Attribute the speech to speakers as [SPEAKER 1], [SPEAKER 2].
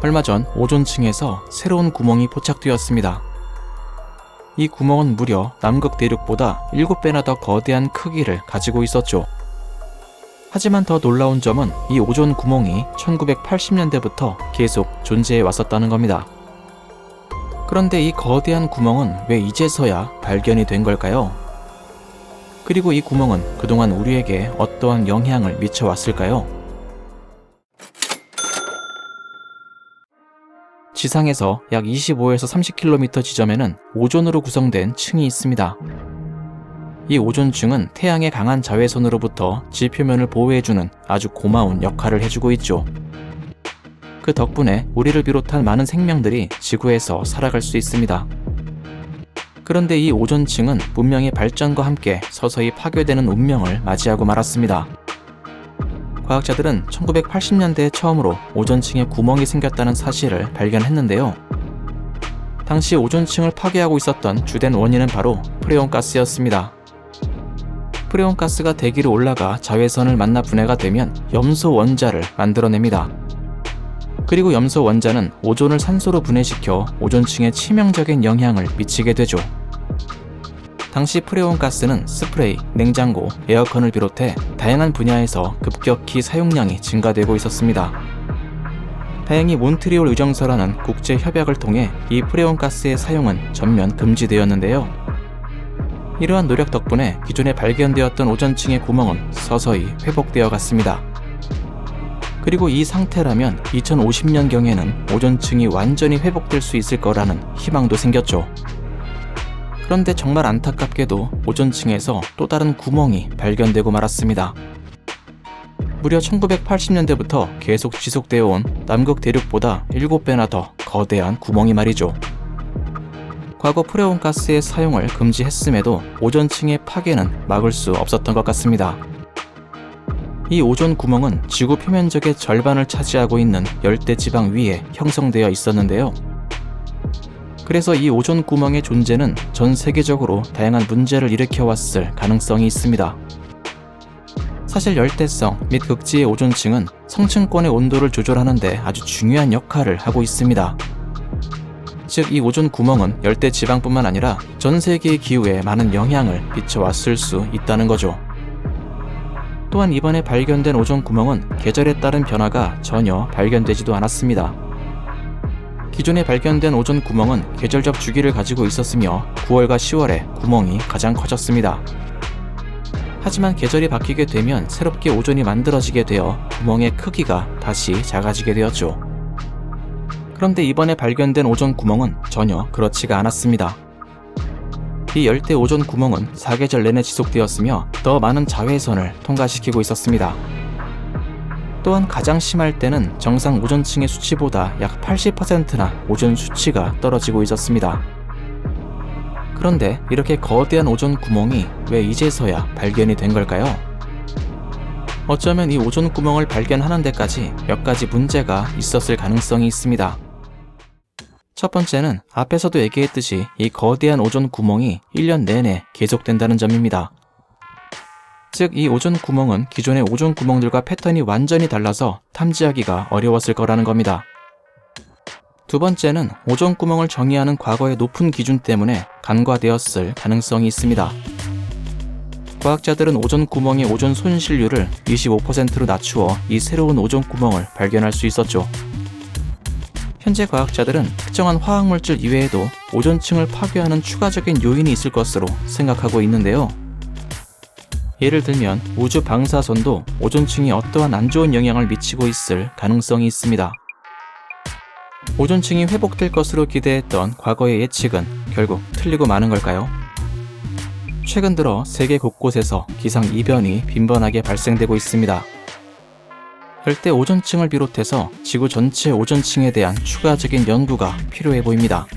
[SPEAKER 1] 얼마 전 오존층에서 새로운 구멍이 포착되었습니다. 이 구멍은 무려 남극 대륙보다 7배나 더 거대한 크기를 가지고 있었죠. 하지만 더 놀라운 점은 이 오존 구멍이 1980년대부터 계속 존재해 왔었다는 겁니다. 그런데 이 거대한 구멍은 왜 이제서야 발견이 된 걸까요? 그리고 이 구멍은 그동안 우리에게 어떠한 영향을 미쳐왔을까요? 지상에서 약 25에서 30km 지점에는 오존으로 구성된 층이 있습니다. 이 오존층은 태양의 강한 자외선으로부터 지표면을 보호해주는 아주 고마운 역할을 해주고 있죠. 그 덕분에 우리를 비롯한 많은 생명들이 지구에서 살아갈 수 있습니다. 그런데 이 오존층은 문명의 발전과 함께 서서히 파괴되는 운명을 맞이하고 말았습니다. 과학자들은 1980년대에 처음으로 오존층에 구멍이 생겼다는 사실을 발견했는데요. 당시 오존층을 파괴하고 있었던 주된 원인은 바로 프레온 가스였습니다. 프레온 가스가 대기로 올라가 자외선을 만나 분해가 되면 염소 원자를 만들어냅니다. 그리고 염소 원자는 오존을 산소로 분해시켜 오존층에 치명적인 영향을 미치게 되죠. 당시 프레온 가스는 스프레이, 냉장고, 에어컨을 비롯해 다양한 분야에서 급격히 사용량이 증가되고 있었습니다. 다행히 몬트리올 의정서라는 국제 협약을 통해 이 프레온 가스의 사용은 전면 금지되었는데요. 이러한 노력 덕분에 기존에 발견되었던 오존층의 구멍은 서서히 회복되어 갔습니다. 그리고 이 상태라면 2050년경에는 오존층이 완전히 회복될 수 있을 거라는 희망도 생겼죠. 그런데 정말 안타깝게도 오존층에서 또 다른 구멍이 발견되고 말았습니다. 무려 1980년대부터 계속 지속되어 온 남극 대륙보다 7배나 더 거대한 구멍이 말이죠. 과거 프레온 가스의 사용을 금지했음에도 오존층의 파괴는 막을 수 없었던 것 같습니다. 이 오존 구멍은 지구 표면적의 절반을 차지하고 있는 열대 지방 위에 형성되어 있었는데요. 그래서 이 오존 구멍의 존재는 전 세계적으로 다양한 문제를 일으켜왔을 가능성이 있습니다. 사실 열대성 및 극지의 오존층은 성층권의 온도를 조절하는 데 아주 중요한 역할을 하고 있습니다. 즉, 이 오존 구멍은 열대 지방뿐만 아니라 전 세계의 기후에 많은 영향을 미쳐왔을 수 있다는 거죠. 또한 이번에 발견된 오존 구멍은 계절에 따른 변화가 전혀 발견되지도 않았습니다. 기존에 발견된 오존 구멍은 계절적 주기를 가지고 있었으며 9월과 10월에 구멍이 가장 커졌습니다. 하지만 계절이 바뀌게 되면 새롭게 오존이 만들어지게 되어 구멍의 크기가 다시 작아지게 되었죠. 그런데 이번에 발견된 오존 구멍은 전혀 그렇지가 않았습니다. 이 열대 오존 구멍은 사계절 내내 지속되었으며 더 많은 자외선을 통과시키고 있었습니다. 또한 가장 심할 때는 정상 오존층의 수치보다 약 80%나 오존 수치가 떨어지고 있었습니다. 그런데 이렇게 거대한 오존 구멍이 왜 이제서야 발견이 된 걸까요? 어쩌면 이 오존 구멍을 발견하는 데까지 몇 가지 문제가 있었을 가능성이 있습니다. 첫 번째는 앞에서도 얘기했듯이 이 거대한 오존 구멍이 1년 내내 계속된다는 점입니다. 즉, 이 오존 구멍은 기존의 오존 구멍들과 패턴이 완전히 달라서 탐지하기가 어려웠을 거라는 겁니다. 두 번째는 오존 구멍을 정의하는 과거의 높은 기준 때문에 간과되었을 가능성이 있습니다. 과학자들은 오존 구멍의 오존 손실률을 25%로 낮추어 이 새로운 오존 구멍을 발견할 수 있었죠. 현재 과학자들은 특정한 화학물질 이외에도 오존층을 파괴하는 추가적인 요인이 있을 것으로 생각하고 있는데요. 예를 들면 우주 방사선도 오존층이 어떠한 안 좋은 영향을 미치고 있을 가능성이 있습니다. 오존층이 회복될 것으로 기대했던 과거의 예측은 결국 틀리고 마는 걸까요? 최근 들어 세계 곳곳에서 기상이변이 빈번하게 발생되고 있습니다. 열대 오존층을 비롯해서 지구 전체 오존층에 대한 추가적인 연구가 필요해 보입니다.